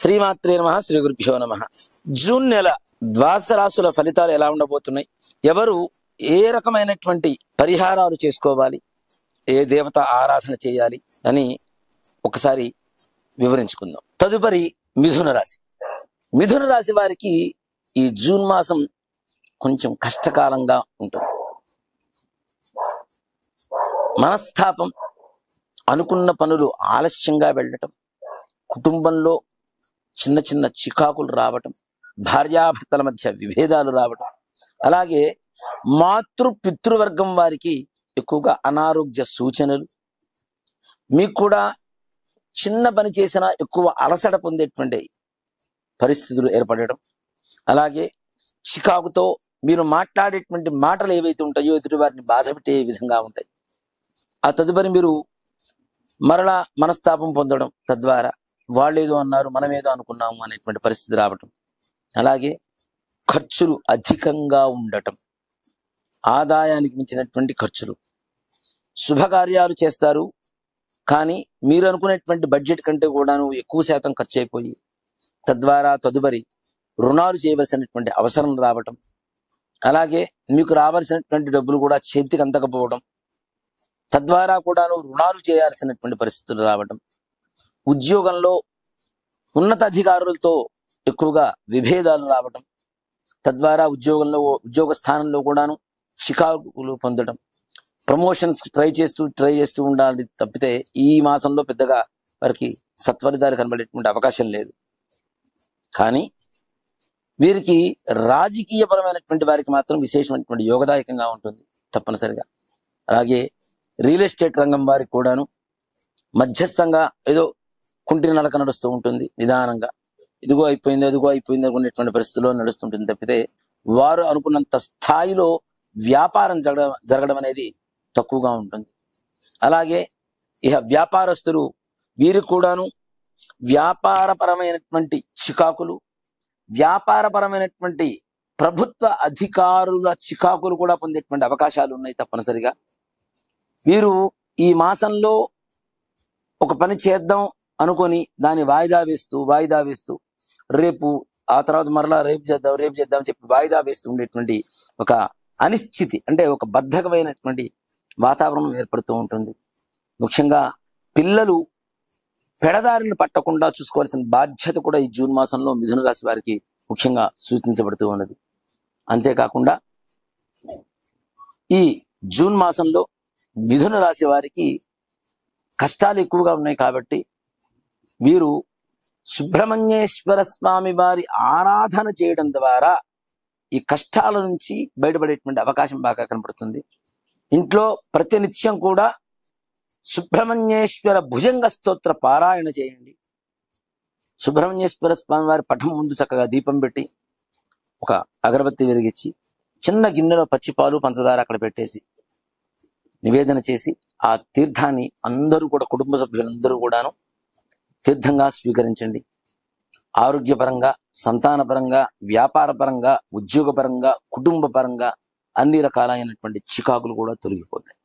శ్రీమాత్రే నమః. శ్రీ గురుభ్యో నమః. జూన్ నెల ద్వాదశ రాశుల ఫలితాలు ఎలా ఉండబోతున్నాయి, ఎవరు ఏ రకమైనటువంటి పరిహారాలు చేసుకోవాలి, ఏ దేవత ఆరాధన చేయాలి అని ఒకసారి వివరించుకుందాం. తదుపరి మిథున రాశి. మిథున రాశి వారికి ఈ జూన్ మాసం కొంచెం కష్టకాలంగా ఉంటుంది. మనస్తాపం, అనుకున్న పనులు ఆలస్యంగా వెళ్ళటం, కుటుంబంలో చిన్న చిన్న చికాకులు రావటం, భార్యాభర్తల మధ్య విభేదాలు రావటం, అలాగే పితృవర్గం వారికి ఎక్కువగా అనారోగ్య సూచనలు, మీకు కూడా చిన్న పని చేసినా ఎక్కువ అలసట పొందేటువంటి పరిస్థితులు ఏర్పడటం, అలాగే చికాకుతో మీరు మాట్లాడేటువంటి మాటలు ఏవైతే ఉంటాయో ఎదుటి వారిని బాధ పెట్టే విధంగా ఉంటాయి. ఆ తదుపరి మీరు మరలా మనస్తాపం పొందడం, తద్వారా వాళ్ళేదో అన్నారు మనమేదో అనుకున్నాము అనేటువంటి పరిస్థితి రావటం, అలాగే ఖర్చులు అధికంగా ఉండటం, ఆదాయానికి మించినటువంటి ఖర్చులు. శుభకార్యాలు చేస్తారు కానీ మీరు అనుకునేటువంటి బడ్జెట్ కంటే కూడాను ఎక్కువ శాతం ఖర్చు అయిపోయి తద్వారా తదుపరి రుణాలు చేయవలసినటువంటి అవసరం రావటం, అలాగే మీకు రావాల్సినటువంటి డబ్బులు కూడా చేతికి అందకపోవడం, తద్వారా కూడాను రుణాలు చేయాల్సినటువంటి పరిస్థితులు రావటం, ఉద్యోగంలో ఉన్నత అధికారులతో ఎక్కువగా విభేదాలు రావటం, తద్వారా ఉద్యోగ స్థానంలో కూడాను చికాకులు పొందడం, ప్రమోషన్స్ ట్రై చేస్తూ ఉండాలి తప్పితే ఈ మాసంలో పెద్దగా వారికి సత్ఫలితాలు కనబడేటువంటి అవకాశం లేదు. కానీ వీరికి రాజకీయపరమైనటువంటి వారికి మాత్రం విశేషమైనటువంటి యోగదాయకంగా ఉంటుంది తప్పనిసరిగా. అలాగే రియల్ ఎస్టేట్ రంగం వారికి కూడాను మధ్యస్థంగా ఏదో కుంటిని నడక నడుస్తూ ఉంటుంది, నిదానంగా ఇదిగో అయిపోయింది అనుకునేటువంటి పరిస్థితుల్లో నడుస్తుంటుంది తప్పితే వారు అనుకున్నంత స్థాయిలో వ్యాపారం జరగడం అనేది తక్కువగా ఉంటుంది. అలాగే ఇక వ్యాపారస్తులు వీరు కూడాను వ్యాపారపరమైనటువంటి చికాకులు, వ్యాపారపరమైనటువంటి ప్రభుత్వ అధికారుల చికాకులు కూడా పొందేటువంటి అవకాశాలు ఉన్నాయి తప్పనిసరిగా. వీరు ఈ మాసంలో ఒక పని చేద్దాం అనుకొని దాన్ని వాయిదా వేస్తూ రేపు ఆ తర్వాత మరలా రేపు చేద్దాం చెప్పి వాయిదా వేస్తూ ఉండేటువంటి ఒక అనిశ్చితి, అంటే ఒక బద్ధకమైనటువంటి వాతావరణం ఏర్పడుతూ ఉంటుంది. ముఖ్యంగా పిల్లలు పెడదారిని పట్టకుండా చూసుకోవాల్సిన బాధ్యత కూడా ఈ జూన్ మాసంలో మిథున రాశి వారికి ముఖ్యంగా సూచించబడుతూ ఉన్నది. అంతేకాకుండా ఈ జూన్ మాసంలో మిథున రాశి వారికి కష్టాలు ఎక్కువగా ఉన్నాయి కాబట్టి వీరు సుబ్రహ్మణ్యేశ్వర స్వామి వారి ఆరాధన చేయడం ద్వారా ఈ కష్టాల నుంచి బయటపడేటువంటి అవకాశం బాగా కనపడుతుంది. ఇంట్లో ప్రతినిత్యం కూడా సుబ్రహ్మణ్యేశ్వర భుజంగ స్తోత్ర పారాయణ చేయండి. సుబ్రహ్మణ్యేశ్వర స్వామి వారి పటం ముందు చక్కగా దీపం పెట్టి ఒక అగరబత్తి వెలిగించి చిన్న గిన్నెలో పచ్చిపాలు పంచదార అక్కడ పెట్టేసి నివేదన చేసి ఆ తీర్థాన్ని అందరూ కూడా కుటుంబ సభ్యులందరూ కూడాను తీర్థంగా స్వీకరించండి. ఆరోగ్యపరంగా, సంతానపరంగా, వ్యాపారపరంగా, ఉద్యోగపరంగా, కుటుంబ పరంగా అన్ని రకాలైనటువంటి చికాకులు కూడా తొలగిపోతాయి.